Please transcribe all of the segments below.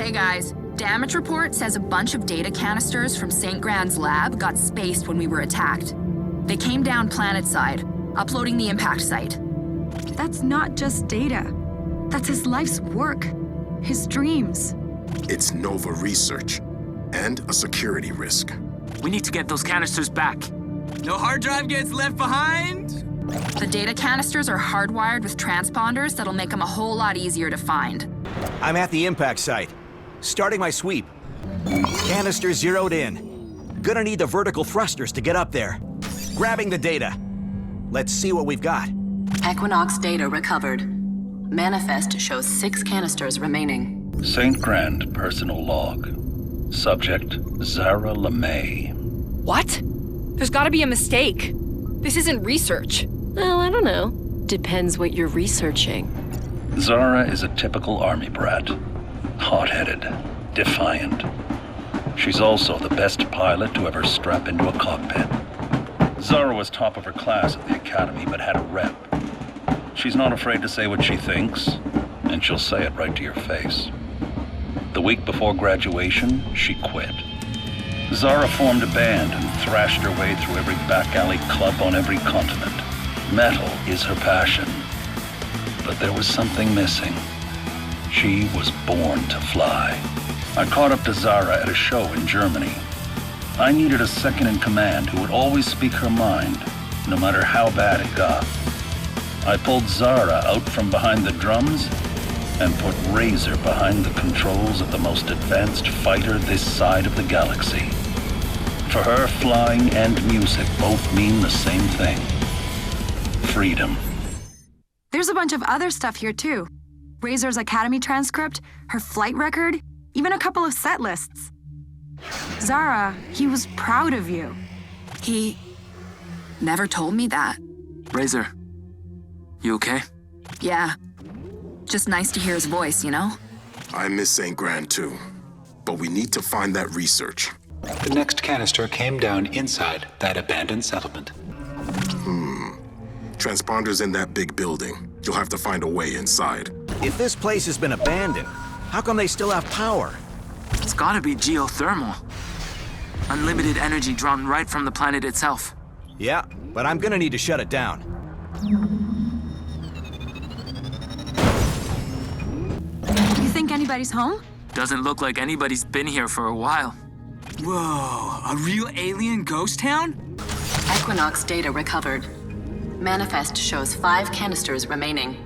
Hey guys, damage report says a bunch of data canisters from St. Grand's lab got spaced when we were attacked. They came down planetside, uploading the impact site. That's not just data. That's his life's work. His dreams. It's Nova research. And a security risk. We need to get those canisters back. No hard drive gets left behind. The data canisters are hardwired with transponders that'll make them a whole lot easier to find. I'm at the impact site. Starting my sweep. Canisters zeroed in. Gonna need the vertical thrusters to get up there. Grabbing the data. Let's see what we've got. Equinox data recovered. Manifest shows 6 canisters remaining. St. Grand personal log. Subject, Zara LeMay. What? There's gotta be a mistake. This isn't research. Well, I don't know. Depends what you're researching. Zara is a typical army brat. Hot-headed, defiant. She's also the best pilot to ever strap into a cockpit. Zara was top of her class at the academy, but had a rep. She's not afraid to say what she thinks, and she'll say it right to your face. The week before graduation, she quit. Zara formed a band and thrashed her way through every back alley club on every continent. Metal is her passion. But there was something missing. She was born to fly. I caught up to Zara at a show in Germany. I needed a second in command who would always speak her mind, no matter how bad it got. I pulled Zara out from behind the drums and put Razor behind the controls of the most advanced fighter this side of the galaxy. For her, flying and music both mean the same thing. Freedom. There's a bunch of other stuff here too. Razor's academy transcript, her flight record, even a couple of set lists. Zara, he was proud of you. He never told me that. Razor, you okay? Yeah. Just nice to hear his voice, you know? I miss St. Grand too. But we need to find that research. The next canister came down inside that abandoned settlement. Transponders in that big building. You'll have to find a way inside. If this place has been abandoned, how come they still have power? It's gotta be geothermal. Unlimited energy drawn right from the planet itself. Yeah, but I'm gonna need to shut it down. You think anybody's home? Doesn't look like anybody's been here for a while. Whoa, a real alien ghost town? Equinox data recovered. Manifest shows 5 canisters remaining.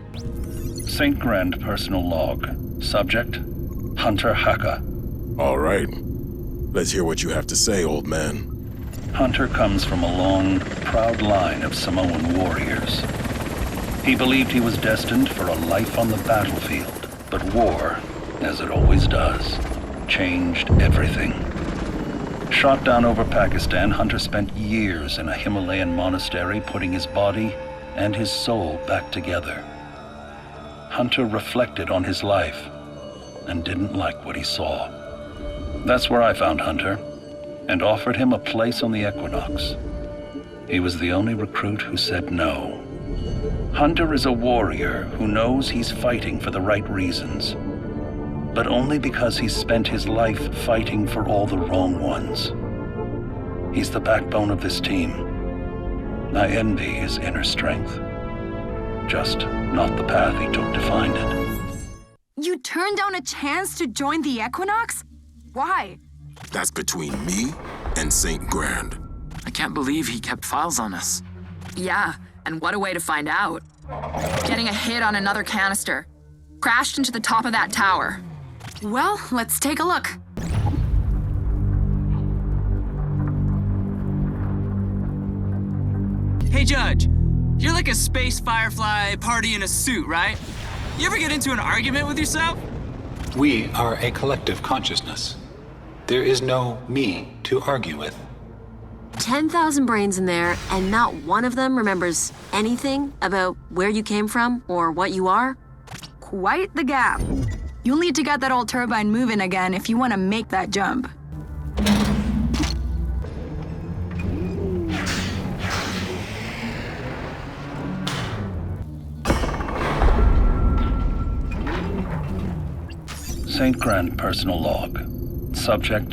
St. Grand personal log. Subject, Hunter Haka. All right. Let's hear what you have to say, old man. Hunter comes from a long, proud line of Samoan warriors. He believed he was destined for a life on the battlefield, but war, as it always does, changed everything. Shot down over Pakistan, Hunter spent years in a Himalayan monastery putting his body and his soul back together. Hunter reflected on his life and didn't like what he saw. That's where I found Hunter and offered him a place on the Equinox. He was the only recruit who said no. Hunter is a warrior who knows he's fighting for the right reasons, but only because he's spent his life fighting for all the wrong ones. He's the backbone of this team. I envy his inner strength. Just not the path he took to find it. You turned down a chance to join the Equinox? Why? That's between me and St. Grand. I can't believe he kept files on us. Yeah, and what a way to find out. Getting a hit on another canister. Crashed into the top of that tower. Well, let's take a look. Hey, Judge. You're like a space firefly party in a suit, right? You ever get into an argument with yourself? We are a collective consciousness. There is no me to argue with. 10,000 brains in there, and not one of them remembers anything about where you came from or what you are? Quite the gap. You'll need to get that old turbine moving again if you want to make that jump. St. Grand personal log. Subject,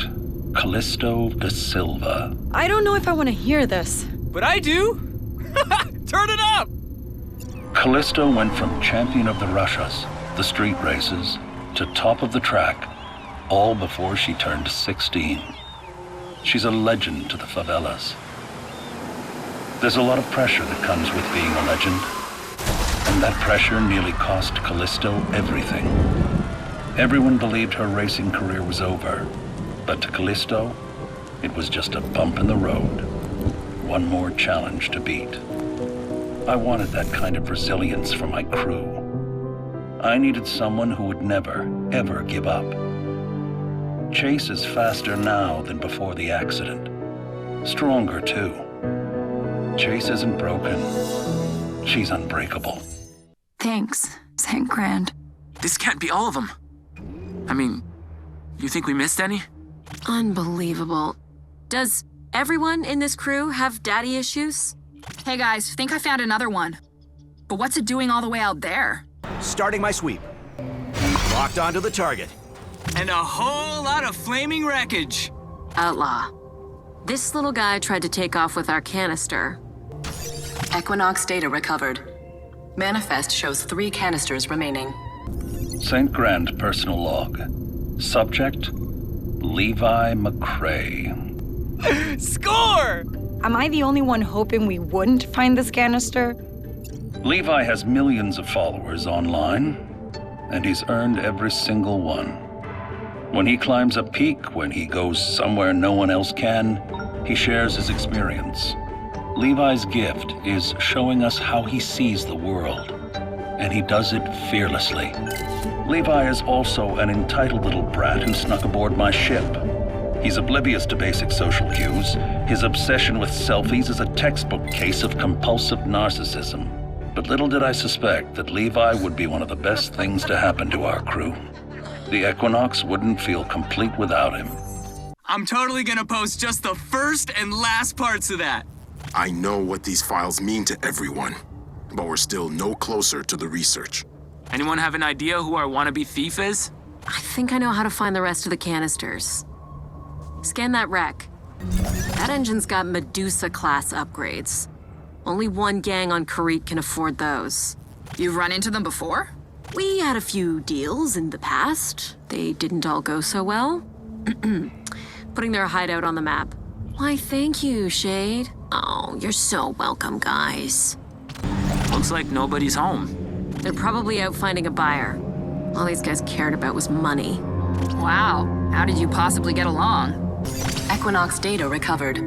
Callisto da Silva. I don't know if I want to hear this. But I do! Turn it up! Callisto went from champion of the Russias, the street races, to top of the track, all before she turned 16. She's a legend to the favelas. There's a lot of pressure that comes with being a legend, and that pressure nearly cost Callisto everything. Everyone believed her racing career was over, but to Callisto, it was just a bump in the road. One more challenge to beat. I wanted that kind of resilience for my crew. I needed someone who would never, ever give up. Chase is faster now than before the accident. Stronger, too. Chase isn't broken. She's unbreakable. Thanks, St. Grand. This can't be all of them. I mean, you think we missed any? Unbelievable. Does everyone in this crew have daddy issues? Hey guys, think I found another one. But what's it doing all the way out there? Starting my sweep. Locked onto the target. And a whole lot of flaming wreckage. Outlaw. This little guy tried to take off with our canister. Equinox data recovered. Manifest shows 3 canisters remaining. St. Grand personal log. Subject, Levi McCrae. Score! Am I the only one hoping we wouldn't find this canister? Levi has millions of followers online, and he's earned every single one. When he climbs a peak, when he goes somewhere no one else can, he shares his experience. Levi's gift is showing us how he sees the world, and he does it fearlessly. Levi is also an entitled little brat who snuck aboard my ship. He's oblivious to basic social cues. His obsession with selfies is a textbook case of compulsive narcissism. But little did I suspect that Levi would be one of the best things to happen to our crew. The Equinox wouldn't feel complete without him. I'm totally gonna post just the first and last parts of that. I know what these files mean to everyone, but we're still no closer to the research. Anyone have an idea who our wannabe thief is? I think I know how to find the rest of the canisters. Scan that wreck. That engine's got Medusa-class upgrades. Only one gang on Crete can afford those. You've run into them before? We had a few deals in the past. They didn't all go so well. Putting their hideout on the map. Why, thank you, Shade. Oh, you're so welcome, guys. Looks like nobody's home. They're probably out finding a buyer. All these guys cared about was money. Wow, how did you possibly get along? Equinox data recovered.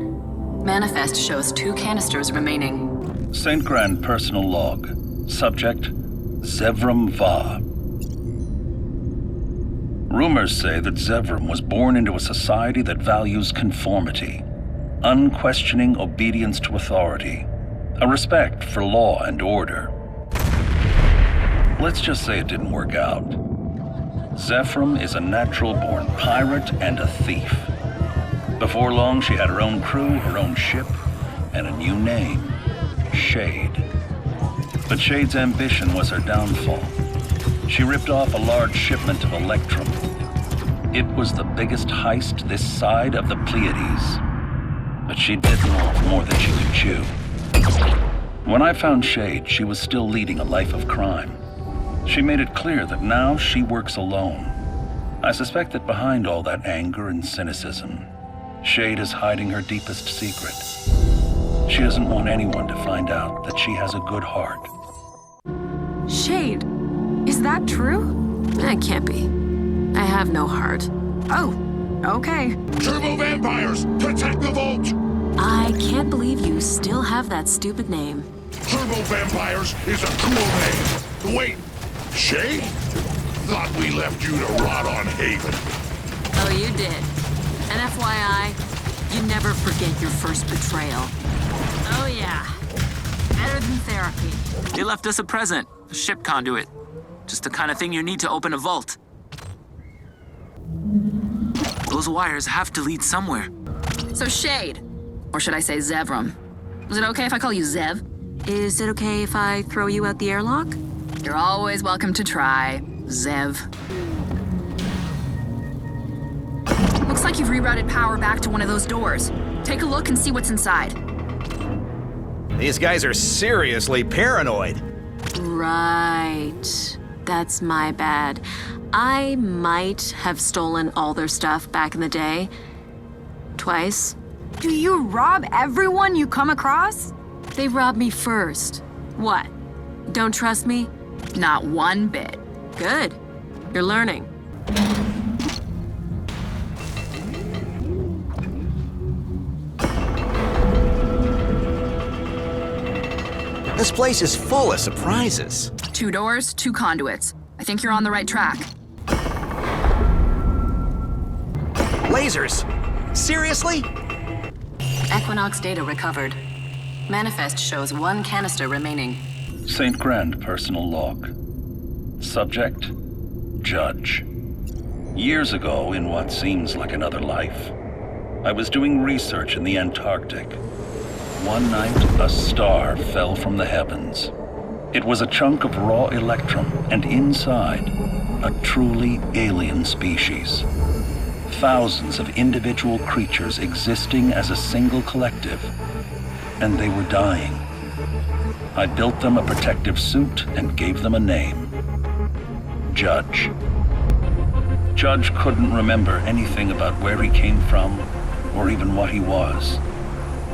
Manifest shows 2 canisters remaining. St. Grand personal log. Subject, Zevram Va. Rumors say that Zevram was born into a society that values conformity, unquestioning obedience to authority, a respect for law and order. Let's just say it didn't work out. Zevram is a natural-born pirate and a thief. Before long, she had her own crew, her own ship, and a new name, Shade. But Shade's ambition was her downfall. She ripped off a large shipment of Electrum. It was the biggest heist this side of the Pleiades. But she bit more than she could chew. When I found Shade, she was still leading a life of crime. She made it clear that now she works alone. I suspect that behind all that anger and cynicism, Shade is hiding her deepest secret. She doesn't want anyone to find out that she has a good heart. Shade, is that true? That can't be. I have no heart. Oh, okay. Turbo vampires, protect the vault! I can't believe you still have that stupid name. Turbo vampires is a cool name. Wait, Shade? Thought we left you to rot on Haven. Oh, you did. And FYI, you never forget your first betrayal. Oh yeah, better than therapy. They left us a present, a ship conduit. Just the kind of thing you need to open a vault. Those wires have to lead somewhere. So Shade, or should I say Zevram? Is it okay if I call you Zev? Is it okay if I throw you out the airlock? You're always welcome to try, Zev. like you've rerouted power back to one of those doors. Take a look and see what's inside. These guys are seriously paranoid. Right. That's my bad. I might have stolen all their stuff back in the day. Twice. Do you rob everyone you come across? They robbed me first. What? Don't trust me? Not one bit. Good. You're learning. This place is full of surprises. 2 doors, 2 conduits. I think you're on the right track. Lasers! Seriously? Equinox data recovered. Manifest shows 1 canister remaining. St. Grand personal log. Subject, Judge. Years ago, in what seems like another life, I was doing research in the Antarctic. One night, a star fell from the heavens. It was a chunk of raw electrum, and inside, a truly alien species. Thousands of individual creatures existing as a single collective, and they were dying. I built them a protective suit and gave them a name. Judge. Judge couldn't remember anything about where he came from, or even what he was.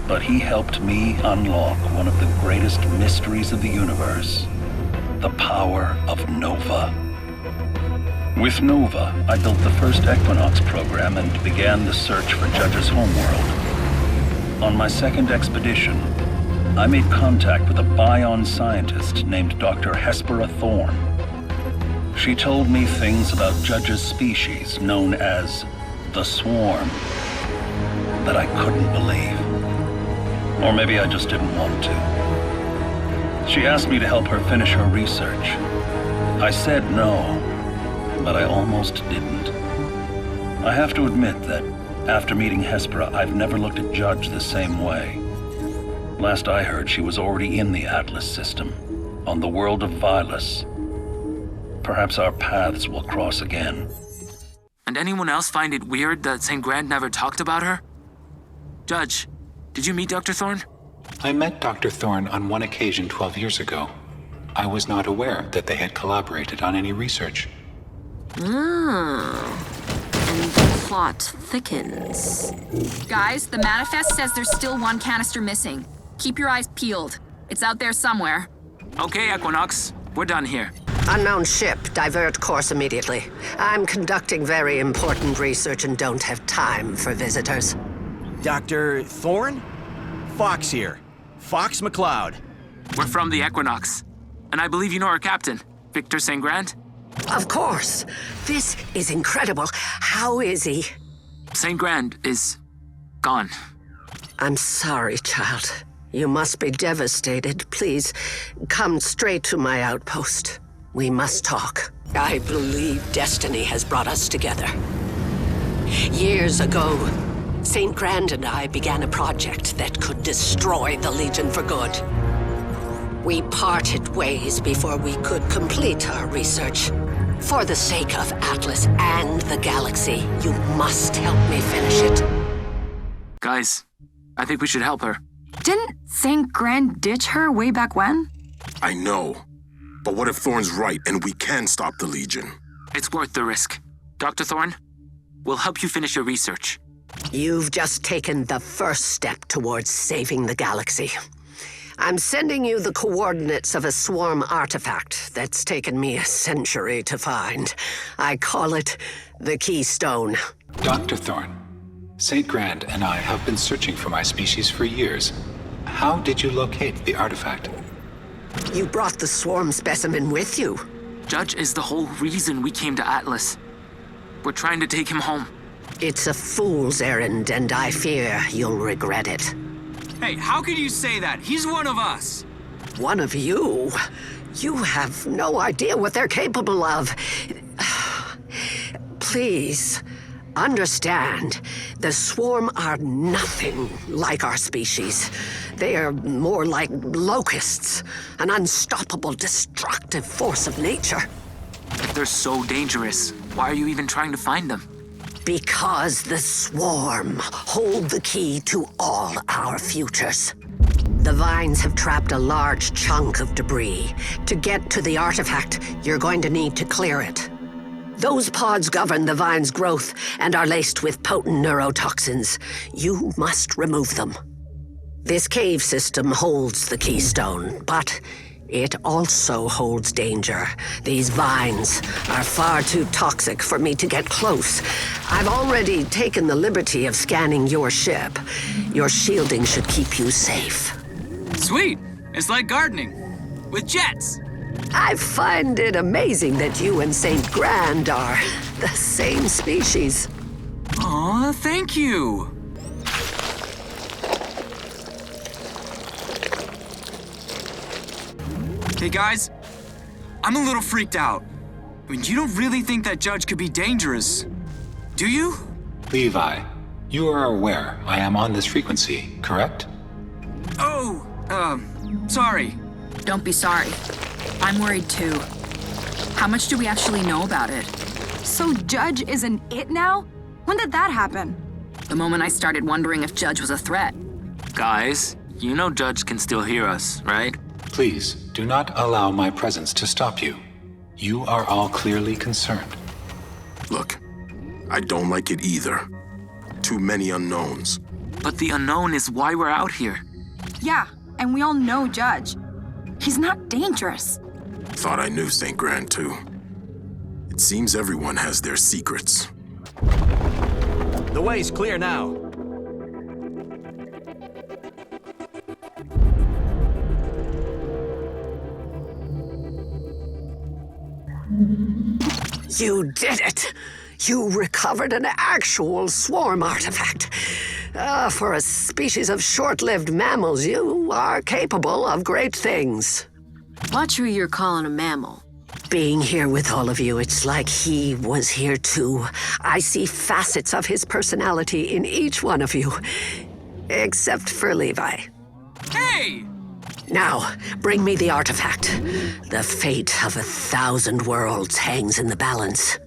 But he helped me unlock one of the greatest mysteries of the universe, the power of Nova. With Nova, I built the first Equinox program and began the search for Judge's homeworld. On my second expedition, I made contact with a Bion scientist named Dr. Hespera Thorne. She told me things about Judge's species, known as the Swarm, that I couldn't believe. Or maybe I just didn't want to. She asked me to help her finish her research. I said no, but I almost didn't. I have to admit that after meeting Hespera, I've never looked at Judge the same way. Last I heard, she was already in the Atlas system, on the world of Vilus. Perhaps our paths will cross again. And anyone else find it weird that St. Grand never talked about her? Judge, did you meet Dr. Thorne? I met Dr. Thorne on one occasion 12 years ago. I was not aware that they had collaborated on any research. Ah. And the plot thickens. Guys, the manifest says there's still 1 canister missing. Keep your eyes peeled. It's out there somewhere. Okay, Equinox. We're done here. Unknown ship, divert course immediately. I'm conducting very important research and don't have time for visitors. Dr. Thorne? Fox here. Fox McCloud. We're from the Equinox. And I believe you know our captain, Victor St. Grand? Of course. This is incredible. How is he? St. Grand is gone. I'm sorry, child. You must be devastated. Please, come straight to my outpost. We must talk. I believe destiny has brought us together. Years ago, St. Grand and I began a project that could destroy the Legion for good. We parted ways before we could complete our research. For the sake of Atlas and the galaxy, you must help me finish it. Guys, I think we should help her. Didn't St. Grand ditch her way back when? I know. But what if Thorne's right and we can stop the Legion? It's worth the risk. Dr. Thorne, we'll help you finish your research. You've just taken the first step towards saving the galaxy. I'm sending you the coordinates of a swarm artifact that's taken me a century to find. I call it the Keystone. Dr. Thorne, St. Grand and I have been searching for my species for years. How did you locate the artifact? You brought the swarm specimen with you. Judge is the whole reason we came to Atlas. We're trying to take him home. It's a fool's errand, and I fear you'll regret it. Hey, how could you say that? He's one of us. One of you? You have no idea what they're capable of. Please, understand, the swarm are nothing like our species. They are more like locusts, an unstoppable, destructive force of nature. If they're so dangerous, why are you even trying to find them? Because the Swarm hold the key to all our futures. The Vines have trapped a large chunk of debris. To get to the artifact, you're going to need to clear it. Those pods govern the Vine's growth and are laced with potent neurotoxins. You must remove them. This cave system holds the keystone, but it also holds danger. These Vines are far too toxic for me to get close. I've already taken the liberty of scanning your ship. Your shielding should keep you safe. Sweet. It's like gardening. With jets. I find it amazing that you and St. Grand are the same species. Aw, thank you. Hey guys, I'm a little freaked out. I mean, you don't really think that Judge could be dangerous, do you? Levi, you are aware I am on this frequency, correct? Oh, sorry. Don't be sorry. I'm worried too. How much do we actually know about it? So Judge isn't it now? When did that happen? The moment I started wondering if Judge was a threat. Guys, you know Judge can still hear us, right? Please, do not allow my presence to stop you. You are all clearly concerned. Look, I don't like it either. Too many unknowns. But the unknown is why we're out here. Yeah, and we all know Judge. He's not dangerous. Thought I knew St. Grand too. It seems everyone has their secrets. The way's clear now. You did it! You recovered an actual Swarm artifact. For a species of short-lived mammals, you are capable of great things. Watch who you're calling a mammal. Being here with all of you, it's like he was here too. I see facets of his personality in each one of you. Except for Levi. Hey! Now, bring me the artifact. The fate of 1,000 worlds hangs in the balance.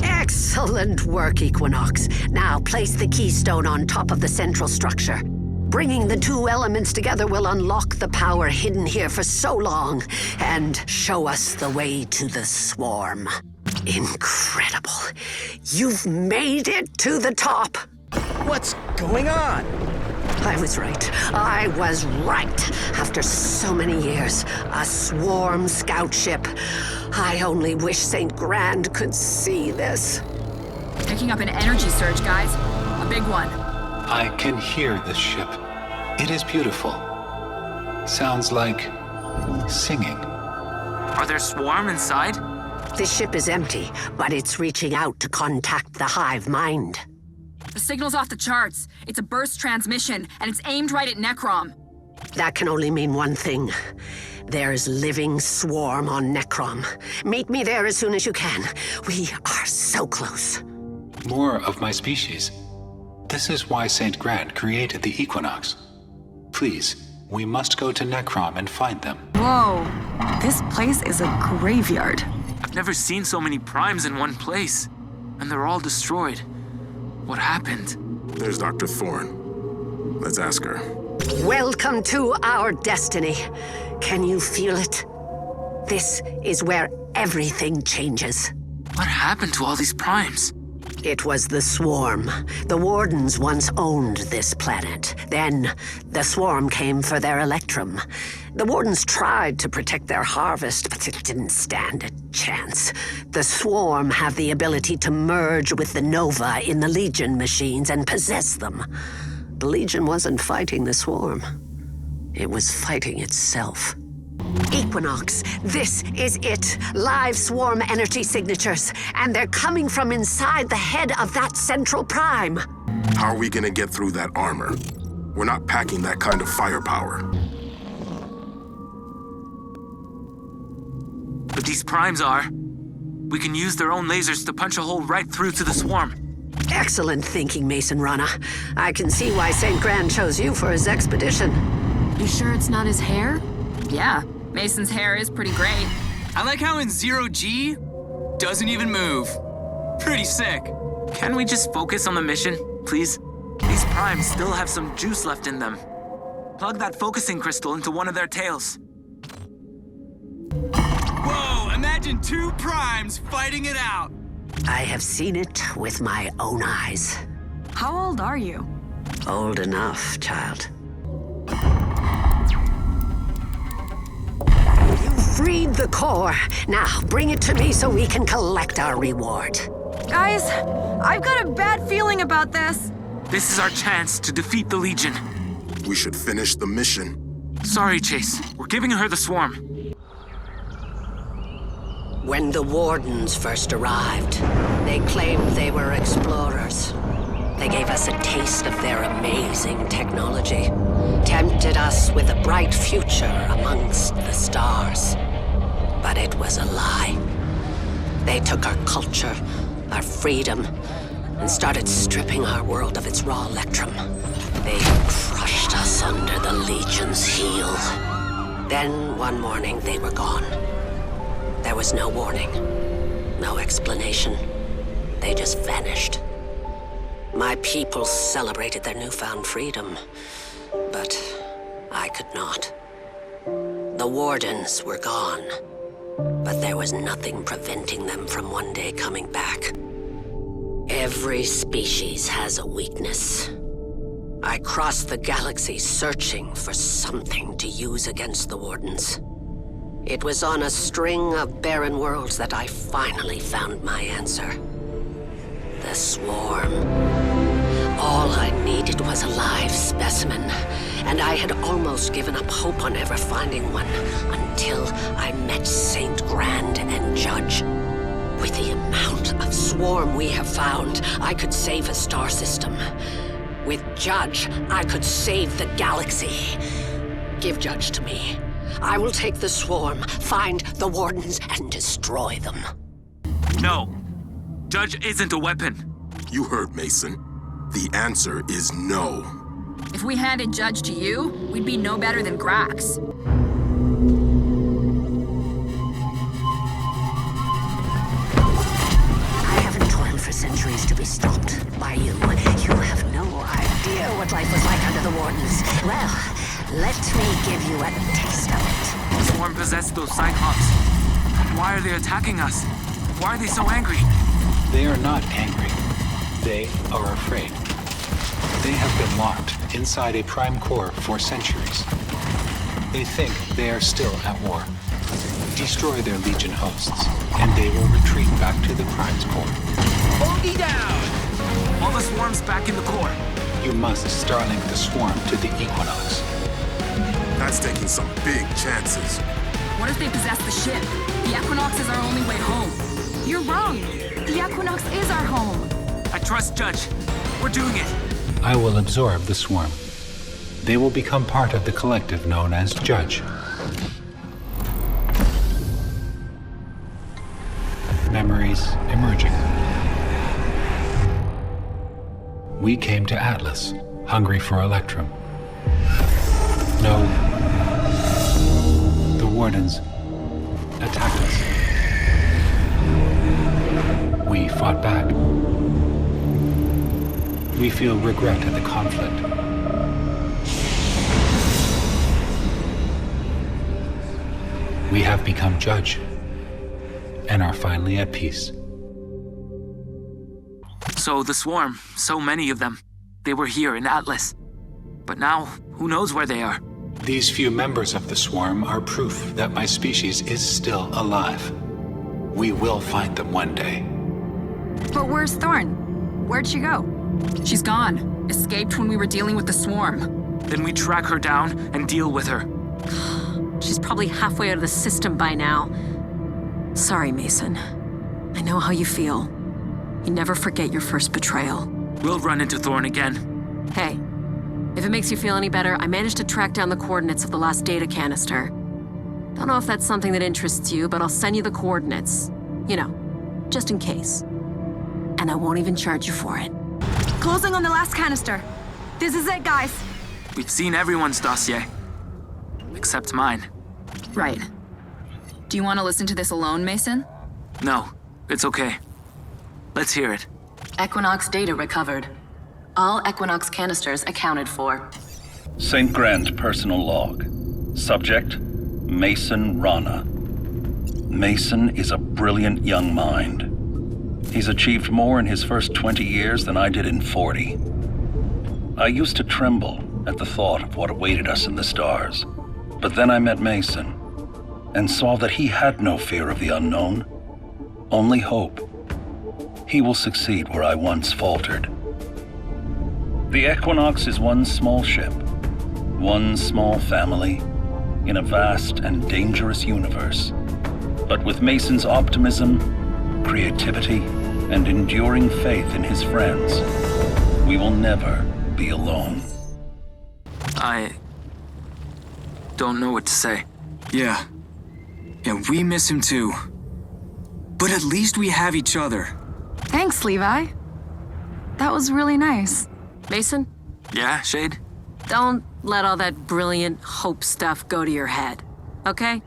Excellent work, Equinox. Now place the keystone on top of the central structure. Bringing the two elements together will unlock the power hidden here for so long and show us the way to the Swarm. Incredible. You've made it to the top. What's going on? I was right. I was right. After so many years, a Swarm scout ship. I only wish St. Grand could see this. Picking up an energy surge, guys. A big one. I can hear the ship. It is beautiful. Sounds like singing. Are there Swarm inside? The ship is empty, but it's reaching out to contact the hive mind. The signal's off the charts. It's a burst transmission, and it's aimed right at Necrom. That can only mean one thing. There's living Swarm on Necrom. Meet me there as soon as you can. We are so close. More of my species. This is why St. Grand created the Equinox. Please, we must go to Necrom and find them. Whoa, this place is a graveyard. I've never seen so many primes in one place. And they're all destroyed. What happened? There's Dr. Thorne. Let's ask her. Welcome to our destiny. Can you feel it? This is where everything changes. What happened to all these primes? It was the Swarm. The Wardens once owned this planet. Then, the Swarm came for their Electrum. The Wardens tried to protect their harvest, but it didn't stand a chance. The Swarm have the ability to merge with the Nova in the Legion machines and possess them. The Legion wasn't fighting the Swarm. It was fighting itself. Equinox, this is it. Live Swarm energy signatures, and they're coming from inside the head of that central prime. How are we gonna get through that armor? We're not packing that kind of firepower. But these primes are. We can use their own lasers to punch a hole right through to the Swarm. Excellent thinking, Mason Rana. I can see why St. Grand chose you for his expedition. You sure it's not his hair? Yeah, Mason's hair is pretty great. I like how in 0G, doesn't even move. Pretty sick. Can we just focus on the mission, please? These primes still have some juice left in them. Plug that focusing crystal into one of their tails. Whoa, imagine two primes fighting it out. I have seen it with my own eyes. How old are you? Old enough, child. You freed the core. Now, bring it to me so we can collect our reward. Guys, I've got a bad feeling about this. This is our chance to defeat the Legion. We should finish the mission. Sorry, Chase. We're giving her the swarm. When the Wardens first arrived, they claimed they were explorers. They gave us a taste of their amazing technology, tempted us with a bright future amongst the stars. But it was a lie. They took our culture, our freedom, and started stripping our world of its raw electrum. They crushed us under the Legion's heel. Then, one morning, they were gone. There was no warning, no explanation. They just vanished. My people celebrated their newfound freedom, but I could not. The Wardens were gone, but there was nothing preventing them from one day coming back. Every species has a weakness. I crossed the galaxy searching for something to use against the Wardens. It was on a string of barren worlds that I finally found my answer. The swarm. All I needed was a live specimen, and I had almost given up hope on ever finding one until I met Saint Grand and Judge. With the amount of swarm we have found, I could save a star system. With Judge, I could save the galaxy. Give Judge to me. I will take the swarm, find the Wardens, and destroy them. No. Judge isn't a weapon. You heard Mason. The answer is no. If we handed Judge to you, we'd be no better than Grax. I haven't toiled for centuries to be stopped by you. You have no idea what life was like under the Wardens. Well, let me give you a taste of it. The swarm possessed those Cyclops. Why are they attacking us? Why are they so angry? They are not angry. They are afraid. They have been locked inside a prime core for centuries. They think they are still at war. Destroy their Legion hosts, and they will retreat back to the prime's core. Bogey down! All the swarms back in the core. You must Starlink the swarm to the Equinox. That's taking some big chances. What if they possess the ship? The Equinox is our only way home. You're wrong. The Equinox is our home. I trust Judge. We're doing it. I will absorb the swarm. They will become part of the collective known as Judge. Memories emerging. We came to Atlas, hungry for Electrum. No. The Wardens attacked us. We fought back. We feel regret at the conflict. We have become Judge, and are finally at peace. So the swarm, so many of them, they were here in Atlas. But now, who knows where they are? These few members of the swarm are proof that my species is still alive. We will find them one day. But where's Thorn? Where'd she go? She's gone. Escaped when we were dealing with the swarm. Then we track her down and deal with her. She's probably halfway out of the system by now. Sorry, Mason. I know how you feel. You never forget your first betrayal. We'll run into Thorn again. Hey, if it makes you feel any better, I managed to track down the coordinates of the last data canister. Don't know if that's something that interests you, but I'll send you the coordinates. You know, just in case. And I won't even charge you for it. Closing on the last canister. This is it, guys. We've seen everyone's dossier. Except mine. Right. Do you want to listen to this alone, Mason? No, it's okay. Let's hear it. Equinox data recovered. All Equinox canisters accounted for. St. Grand personal log. Subject, Mason Rana. Mason is a brilliant young mind. He's achieved more in his first 20 years than I did in 40. I used to tremble at the thought of what awaited us in the stars. But then I met Mason and saw that he had no fear of the unknown, only hope. He will succeed where I once faltered. The Equinox is one small ship, one small family, in a vast and dangerous universe. But with Mason's optimism, creativity, and enduring faith in his friends, we will never be alone. I don't know what to say. Yeah, we miss him too. But at least we have each other. Thanks, Levi. That was really nice. Mason, Yeah, Shade? don't let all that brilliant hope stuff go to your head, okay?